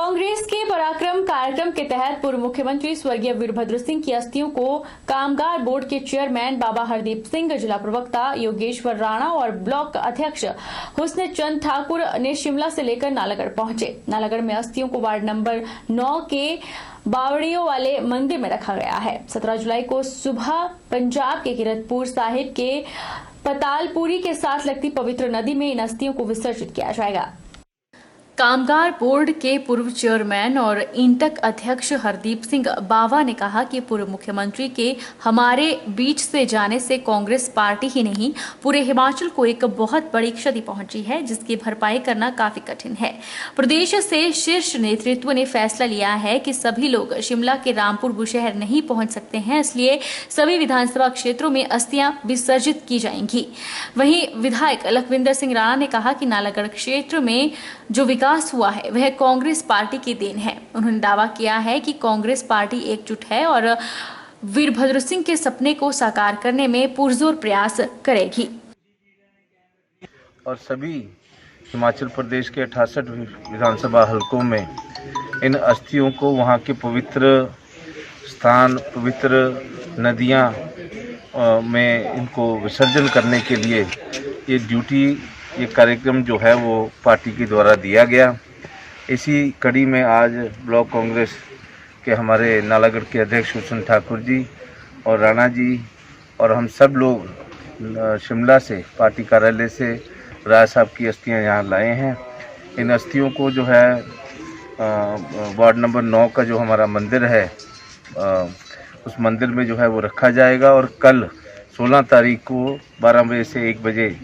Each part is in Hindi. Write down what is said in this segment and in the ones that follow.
कांग्रेस के पराक्रम कार्यक्रम के तहत पूर्व मुख्यमंत्री स्वर्गीय वीरभद्र सिंह की अस्थियों को कामगार बोर्ड के चेयरमैन बाबा हरदीप सिंह, जिला प्रवक्ता योगेश्वर राणा और ब्लॉक अध्यक्ष हुस्न चंद ठाकुर ने शिमला से लेकर नालागढ़ पहुंचे। नालागढ़ में अस्थियों को वार्ड नंबर 9 के बावड़ियों वाले मंदिर में रखा गया है। 17 जुलाई को सुबह पंजाब के कीरतपुर साहिब के पतालपुरी के साथ लगती पवित्र नदी में इन अस्थियों को विसर्जित किया जाएगा। कामगार बोर्ड के पूर्व चेयरमैन और इंटक अध्यक्ष हरदीप सिंह बावा ने कहा कि पूर्व मुख्यमंत्री के हमारे बीच से जाने से कांग्रेस पार्टी ही नहीं पूरे हिमाचल को एक बहुत बड़ी क्षति पहुंची है, जिसकी भरपाई करना काफी कठिन है। प्रदेश से शीर्ष नेतृत्व ने फैसला लिया है कि सभी लोग शिमला के रामपुर बुशहर नहीं पहुंच सकते हैं, इसलिए सभी विधानसभा क्षेत्रों में अस्थियां विसर्जित की जाएंगी। वहीं विधायक लखविंदर सिंह राणा ने कहा कि नालागढ़ क्षेत्र में जो विकास हुआ है वह कांग्रेस पार्टी की देन है। उन्होंने दावा किया है कि कांग्रेस पार्टी एकजुट है और वीरभद्र सिंह के सपने को साकार करने में पुरजोर प्रयास करेगी। और सभी हिमाचल प्रदेश के 68 विधानसभा हलकों में इन अस्थियों को वहां के पवित्र स्थान, पवित्र नदियां में इनको विसर्जन करने के लिए ये कार्यक्रम जो है वो पार्टी के द्वारा दिया गया। इसी कड़ी में आज ब्लॉक कांग्रेस के हमारे नालागढ़ के अध्यक्ष हुस्न ठाकुर जी और राणा जी और हम सब लोग शिमला से पार्टी कार्यालय से राय साहब की अस्थियां यहाँ लाए हैं। इन अस्थियों को जो है वार्ड नंबर 9 का जो हमारा मंदिर है उस मंदिर में जो है वो रखा जाएगा और कल 16 तारीख को 12 बजे से 1 बजे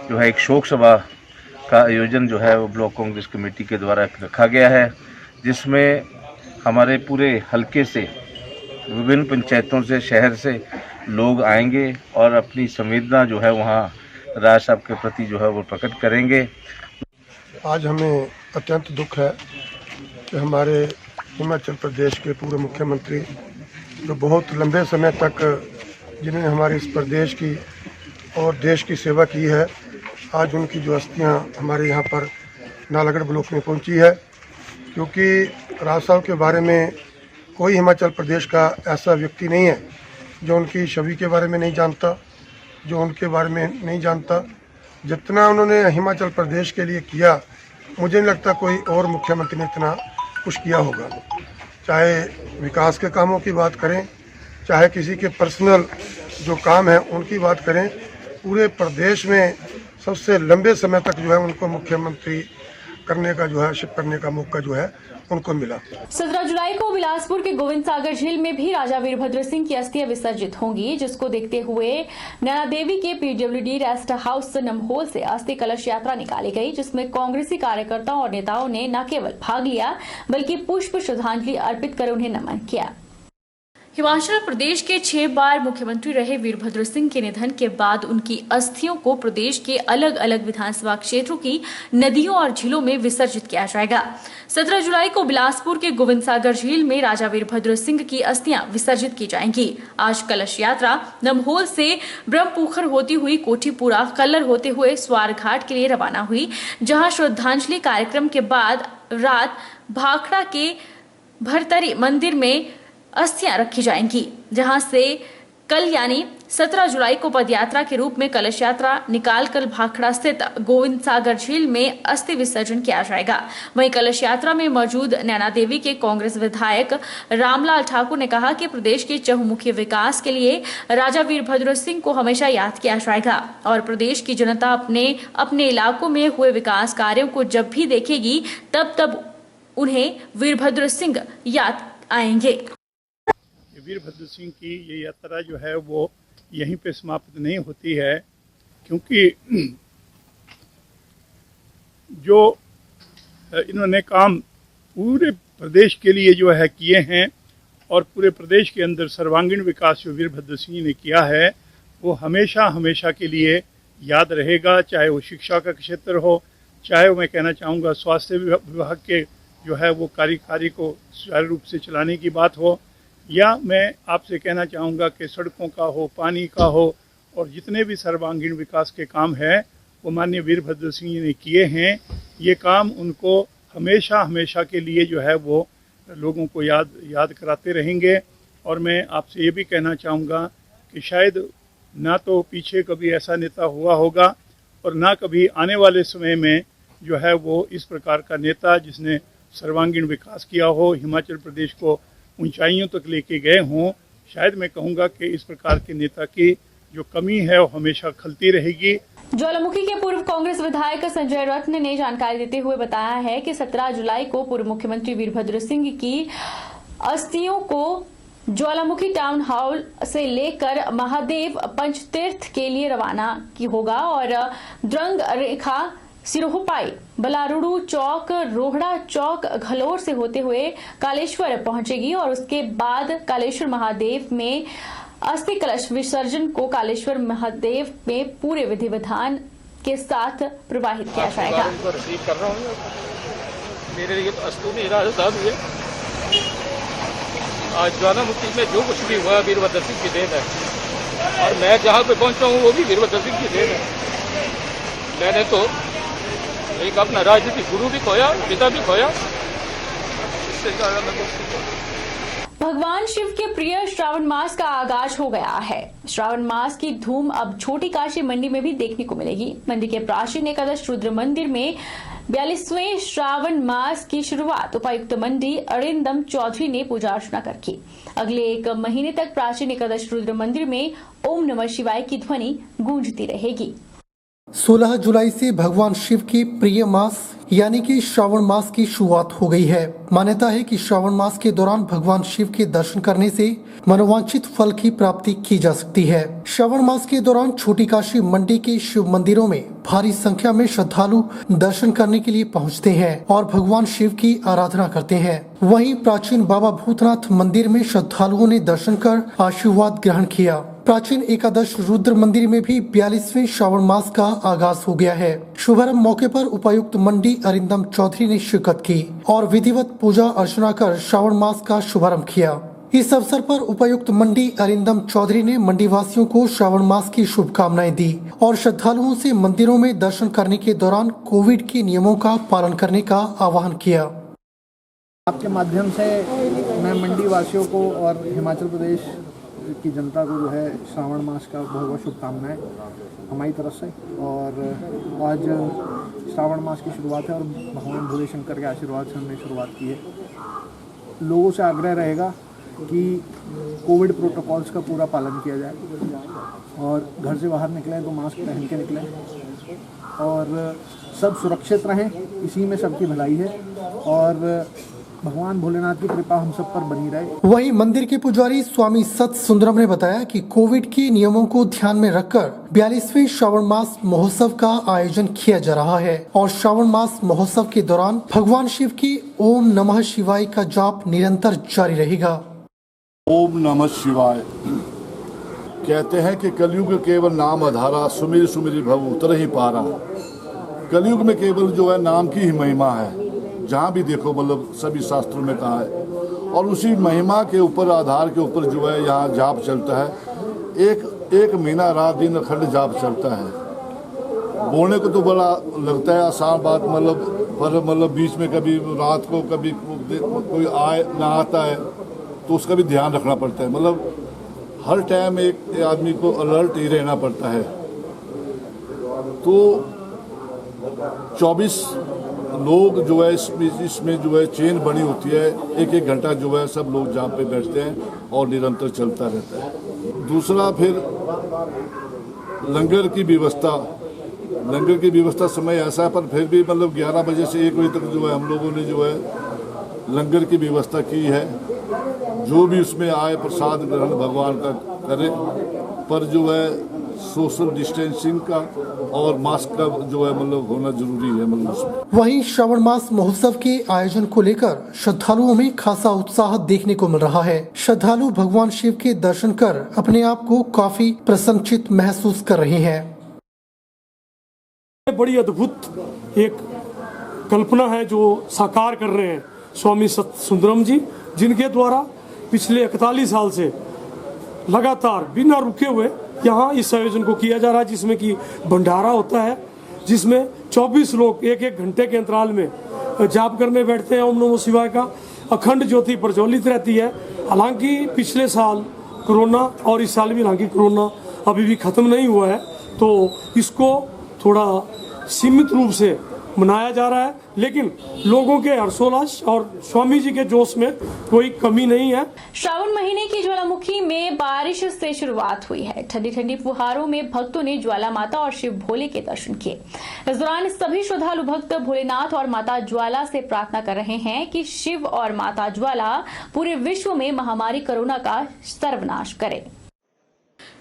जो है एक शोक सभा का आयोजन जो है वो ब्लॉक कांग्रेस कमेटी के द्वारा रखा गया है, जिसमें हमारे पूरे हलके से विभिन्न पंचायतों से, शहर से लोग आएंगे और अपनी संवेदना जो है वहाँ राज साहब के प्रति जो है वो प्रकट करेंगे। आज हमें अत्यंत दुख है कि हमारे हिमाचल प्रदेश के पूर्व मुख्यमंत्री जो बहुत लंबे समय तक जिन्होंने हमारे इस प्रदेश की और देश की सेवा की है, आज उनकी जो अस्थियाँ हमारे यहाँ पर नालागढ़ ब्लॉक में पहुँची है। क्योंकि राज साहब के बारे में कोई हिमाचल प्रदेश का ऐसा व्यक्ति नहीं है जो उनकी छवि के बारे में नहीं जानता, जो उनके बारे में नहीं जानता। जितना उन्होंने हिमाचल प्रदेश के लिए किया, मुझे नहीं लगता कोई और मुख्यमंत्री ने इतना कुछ किया होगा। चाहे विकास के कामों की बात करें, चाहे किसी के पर्सनल जो काम है उनकी बात करें, पूरे प्रदेश में सबसे लंबे समय तक जो है उनको मुख्यमंत्री करने का जो है शिप करने का मौका जो है उनको मिला। 17 जुलाई को बिलासपुर के गोविंद सागर झील में भी राजा वीरभद्र सिंह की अस्थियां विसर्जित होंगी, जिसको देखते हुए नैना देवी के पीडब्ल्यूडी रेस्ट हाउस नमहोल से अस्थि कलश यात्रा निकाली गई, जिसमें कांग्रेसी कार्यकर्ताओं और नेताओं ने न केवल भाग लिया बल्कि पुष्प श्रद्धांजलि अर्पित कर उन्हें नमन किया। हिमाचल प्रदेश के 6 बार मुख्यमंत्री रहे वीरभद्र सिंह के निधन के बाद उनकी अस्थियों को प्रदेश के अलग अलग विधानसभा क्षेत्रों की नदियों और झीलों में विसर्जित किया जाएगा। 17 जुलाई को बिलासपुर के गोविंद सागर झील में राजा वीरभद्र सिंह की अस्थियां विसर्जित की जाएंगी। आज कलश यात्रा नमहोल से ब्रह्मपुखर होती हुई कोठीपुरा कल्लर होते हुए स्वारघाट के लिए रवाना हुई, जहां श्रद्धांजलि कार्यक्रम के बाद रात भाखड़ा के भरतरी मंदिर में अस्थियां रखी जाएंगी, जहां से कल यानी 17 जुलाई को पदयात्रा के रूप में कलश यात्रा निकालकर भाखड़ा स्थित गोविंद सागर झील में अस्थि विसर्जन किया जाएगा। वहीं कलश यात्रा में मौजूद नैना देवी के कांग्रेस विधायक रामलाल ठाकुर ने कहा कि प्रदेश के चहुमुखी विकास के लिए राजा वीरभद्र सिंह को हमेशा याद किया जाएगा और प्रदेश की जनता अपने अपने इलाकों में हुए विकास कार्यों को जब भी देखेगी तब उन्हें वीरभद्र सिंह याद आएंगे। वीरभद्र सिंह की ये यात्रा जो है वो यहीं पे समाप्त नहीं होती है, क्योंकि जो इन्होंने काम पूरे प्रदेश के लिए जो है किए हैं और पूरे प्रदेश के अंदर सर्वांगीण विकास जो वीरभद्र सिंह ने किया है वो हमेशा हमेशा के लिए याद रहेगा। चाहे वो शिक्षा का क्षेत्र हो, चाहे वो मैं कहना चाहूँगा स्वास्थ्य विभाग के जो है वो कार्य को सुचारू रूप से चलाने की बात हो, या मैं आपसे कहना चाहूँगा कि सड़कों का हो, पानी का हो, और जितने भी सर्वांगीण विकास के काम हैं वो माननीय वीरभद्र सिंह ने किए हैं। ये काम उनको हमेशा हमेशा के लिए जो है वो लोगों को याद कराते रहेंगे। और मैं आपसे ये भी कहना चाहूँगा कि शायद ना तो पीछे कभी ऐसा नेता हुआ होगा और ना कभी आने वाले समय में जो है वो इस प्रकार का नेता जिसने सर्वांगीण विकास किया हो, हिमाचल प्रदेश को ऊंचाइयों तक लेके गए हों। शायद मैं कहूँगा कि इस प्रकार के नेता की जो कमी है वो हमेशा खलती रहेगी। ज्वालामुखी के पूर्व कांग्रेस विधायक संजय रत्न ने जानकारी देते हुए बताया है कि 17 जुलाई को पूर्व मुख्यमंत्री वीरभद्र सिंह की अस्थियों को ज्वालामुखी टाउन हॉल से लेकर महादेव पंचतीर्थ के लिए रवाना की होगा और द्रंग रेखा सिरोहपाई, बलारुडू चौक, रोहड़ा चौक, घलोर से होते हुए कालेश्वर पहुंचेगी और उसके बाद कालेश्वर महादेव में अस्थि कलश विसर्जन को कालेश्वर महादेव में पूरे विधि विधान के साथ प्रवाहित किया जाएगा। मेरे लिए तो अस्तु नहीं राजस्थान हुए। आज ज्वालामुखी में जो कुछ भी हुआ वीरभद्र सिंह की देन है और मैं जहाँ पे पहुँचा हूँ वो भी वीरभद्र सिंह की देन है। मैंने तो एक अपना राजनीतिक गुरु भी खोया, पिता भी खोया। इससे ज्यादा मैं कुछ भगवान शिव के प्रिय श्रावण मास का आगाज हो गया है। श्रावण मास की धूम अब छोटी काशी मंडी में भी देखने को मिलेगी। मंडी के प्राचीन एकादश रुद्र मंदिर में 42वें श्रावण मास की शुरुआत उपायुक्त मंडी अरिंदम चौधरी ने पूजा अर्चना कर की। अगले 1 महीने तक प्राचीन एकादश रुद्र मंदिर में ओम नमः शिवाय की ध्वनि गूंजती रहेगी। 16 जुलाई से भगवान शिव के प्रिय मास यानी कि श्रावण मास की शुरुआत हो गई है। मान्यता है कि श्रावण मास के दौरान भगवान शिव के दर्शन करने से मनोवांछित फल की प्राप्ति की जा सकती है। श्रावण मास के दौरान छोटी काशी मंडी के शिव मंदिरों में भारी संख्या में श्रद्धालु दर्शन करने के लिए पहुंचते हैं और भगवान शिव की आराधना करते हैं। वहीं प्राचीन बाबा भूतनाथ मंदिर में श्रद्धालुओं ने दर्शन कर आशीर्वाद ग्रहण किया। प्राचीन एकादश रुद्र मंदिर में भी 42वें श्रावण मास का आगाज हो गया है। शुभारंभ मौके पर उपायुक्त मंडी अरिंदम चौधरी ने शिरकत की और विधिवत पूजा अर्चना कर श्रावण मास का शुभारंभ किया। इस अवसर पर उपायुक्त मंडी अरिंदम चौधरी ने मंडी वासियों को श्रावण मास की शुभकामनाएं दी और श्रद्धालुओं से मंदिरों में दर्शन करने के दौरान कोविड के नियमों का पालन करने का आह्वान किया। आपके माध्यम से मैं मंडी वासियों को और हिमाचल प्रदेश की जनता को जो है श्रावण मास का बहुत बहुत शुभकामनाएं हमारी तरफ से। और आज श्रावण मास की शुरुआत है और भगवान भोले शंकर के आशीर्वाद से हमने शुरुआत की है। लोगों से आग्रह रहेगा कि कोविड प्रोटोकॉल्स का पूरा पालन किया जाए और घर से बाहर निकलें तो मास्क पहन के निकलें और सब सुरक्षित रहें, इसी में सबकी भलाई है और भगवान भोलेनाथ की कृपा हम सब पर बनी रहे। वहीं मंदिर के पुजारी स्वामी सत सुंदरम ने बताया कि कोविड के नियमों को ध्यान में रखकर 42वें श्रावण मास महोत्सव का आयोजन किया जा रहा है और श्रावण मास महोत्सव के दौरान भगवान शिव की ओम नमः शिवाय का जाप निरंतर जारी रहेगा। ओम नमः शिवाय कहते हैं कि कलयुग केवल नाम आधारा, सुमिर सुमिर भव उतर ही पारा। कलयुग में केवल जो है नाम की ही महिमा है, जहाँ भी देखो मतलब सभी शास्त्रों में कहा है और उसी महिमा के ऊपर आधार के ऊपर जो है यहाँ जाप चलता है। एक महीना रात दिन अखंड जाप चलता है। बोलने को तो बड़ा लगता है आसान बात, मतलब बीच में कभी रात को कभी कोई आए ना आता है तो उसका भी ध्यान रखना पड़ता है। मतलब हर टाइम एक आदमी को अलर्ट ही रहना पड़ता है। तो 24 लोग जो है इसमें जो है चेन बनी होती है, एक घंटा जो है सब लोग जहाँ पे बैठते हैं और निरंतर चलता रहता है। दूसरा फिर लंगर की व्यवस्था समय ऐसा है पर फिर भी मतलब 11 बजे से 1 बजे तक जो है हम लोगों ने जो है लंगर की व्यवस्था की है। जो भी उसमें आए प्रसाद ग्रहण भगवान का करे, पर जो है सोशल डिस्टेंसिंग का और मास्क का जो है मतलब होना जरूरी है मतलब उसमें। वहीं श्रावण मास महोत्सव के आयोजन को लेकर श्रद्धालुओं में खासा उत्साह देखने को मिल रहा है। श्रद्धालु भगवान शिव के दर्शन कर अपने आप को काफी प्रसन्नचित महसूस कर रहे हैं। बड़ी अद्भुत एक कल्पना है जो साकार कर रहे हैं स्वामी सत सुंदरम जी, जिनके द्वारा पिछले 41 साल से लगातार बिना रुके हुए यहाँ इस आयोजन को किया जा रहा है, जिसमें कि भंडारा होता है, जिसमें 24 लोग एक घंटे के अंतराल में जाप करने बैठते हैं ओम नमो शिवाय का, अखंड ज्योति प्रज्वलित रहती है। हालांकि पिछले साल कोरोना और इस साल भी हालांकि कोरोना अभी भी खत्म नहीं हुआ है, तो इसको थोड़ा सीमित रूप से मनाया जा रहा है, लेकिन लोगों के हर्षोल्लास और स्वामी जी के जोश में कोई कमी नहीं है। श्रावण महीने की ज्वालामुखी में बारिश से शुरुआत हुई है। ठंडी ठंडी फुहारों में भक्तों ने ज्वाला माता और शिव भोले के दर्शन किए। इस दौरान सभी श्रद्धालु भक्त भोलेनाथ और माता ज्वाला से प्रार्थना कर रहे हैं कि शिव और माता ज्वाला पूरे विश्व में महामारी कोरोना का सर्वनाश करें।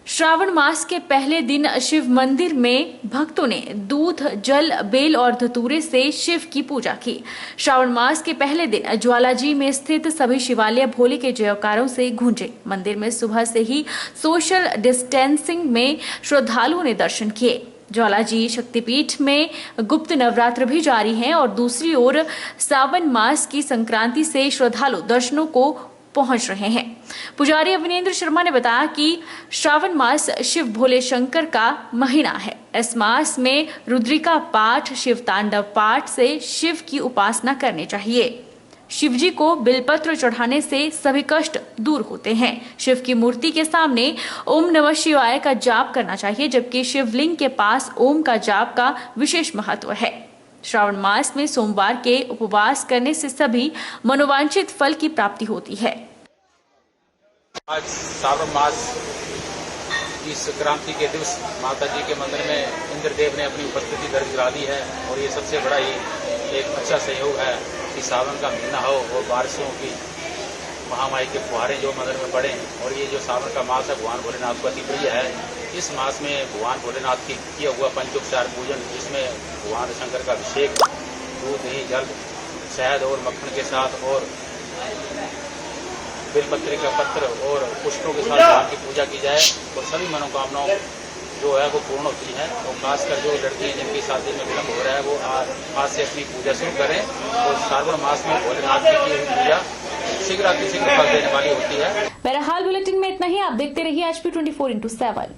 श्रावण मास के पहले दिन शिव मंदिर में भक्तों ने दूध, जल, बेल और धतूरे से शिव की पूजा की। श्रावण मास के पहले दिन ज्वालाजी में स्थित सभी शिवालय भोले के जयकारों से गूंजे। मंदिर में सुबह से ही सोशल डिस्टेंसिंग में श्रद्धालुओं ने दर्शन किए। ज्वालाजी शक्तिपीठ में गुप्त नवरात्र भी जारी हैं और दूसरी ओर सावन मास की संक्रांति से श्रद्धालु दर्शनों को पहुंच रहे हैं। पुजारी अविनेंद्र शर्मा ने बताया कि श्रावण मास शिव भोले शंकर का महीना है। इस मास में रुद्रिका पाठ, शिव तांडव पाठ से शिव की उपासना करनी चाहिए। शिवजी को बिलपत्र चढ़ाने से सभी कष्ट दूर होते हैं। शिव की मूर्ति के सामने ओम नमः शिवाय का जाप करना चाहिए, जबकि शिवलिंग के पास ओम का जाप का विशेष महत्व है। श्रावण मास में सोमवार के उपवास करने से सभी मनोवांछित फल की प्राप्ति होती है। आज श्रावण मास की संक्रांति के दिवस माता जी के मंदिर में इंद्रदेव ने अपनी उपस्थिति दर्ज करा दी है और ये सबसे बड़ा ही एक अच्छा सहयोग है कि सावन का महीना हो और बारिशों की महामारी के फुहारे जो मंदिर में पड़े। और ये जो सावन का मास है भगवान भोलेनाथ को अति प्रिय है। इस मास में भगवान भोलेनाथ की किया हुआ पंचोपचार पूजन, जिसमें भगवान शंकर का अभिषेक दूध, दही, जल, शहद और मक्खन के साथ और बेलपत्र का पत्र और पुष्पों के साथ भगवान की पूजा की जाए और सभी मनोकामनाओं जो है वो पूर्ण होती है। और खासकर जो लड़कियां जिनकी शादी में विलम्ब हो रहा है वो आज से अपनी पूजा शुरू करें और श्रावण मास में भोलेनाथ की हुई पूजा शीघ्र फल देने वाली होती है। बहरहाल बुलेटिन में इतना ही। आप देखते रहिए HP 24/7।